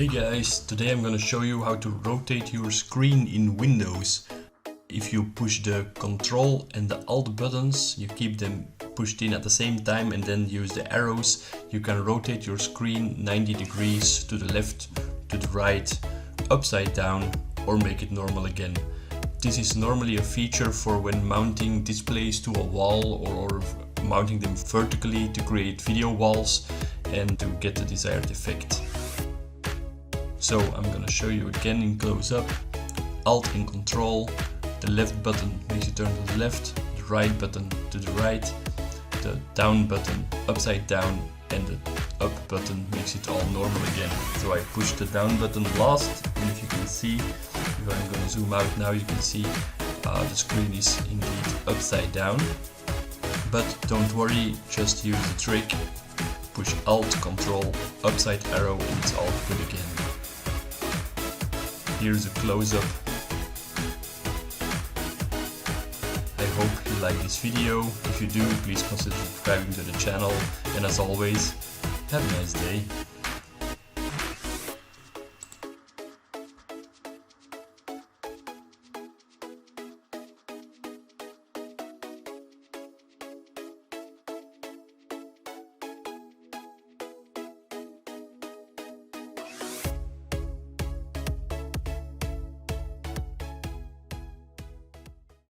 Hey guys, today I'm gonna show you how to rotate your screen in Windows. If you push the Control and the Alt buttons, you keep them pushed in at the same time and then use the arrows, you can rotate your screen 90 degrees to the left, to the right, upside down, or make it normal again. This is normally a feature for when mounting displays to a wall or mounting them vertically to create video walls and to get the desired effect. So I'm gonna show you again in close-up. Alt and Control, the left button makes you turn to the left, the right button to the right, the down button upside down, and the up button makes it all normal again. So I push the down button last, and if you can see, if I'm gonna zoom out now, you can see the screen is indeed upside down. But don't worry, just use the trick. Push Alt, Control, upside arrow, and it's all good again. Here's a close-up. I hope you like this video. If you do, please consider subscribing to the channel. And as always, have a nice day.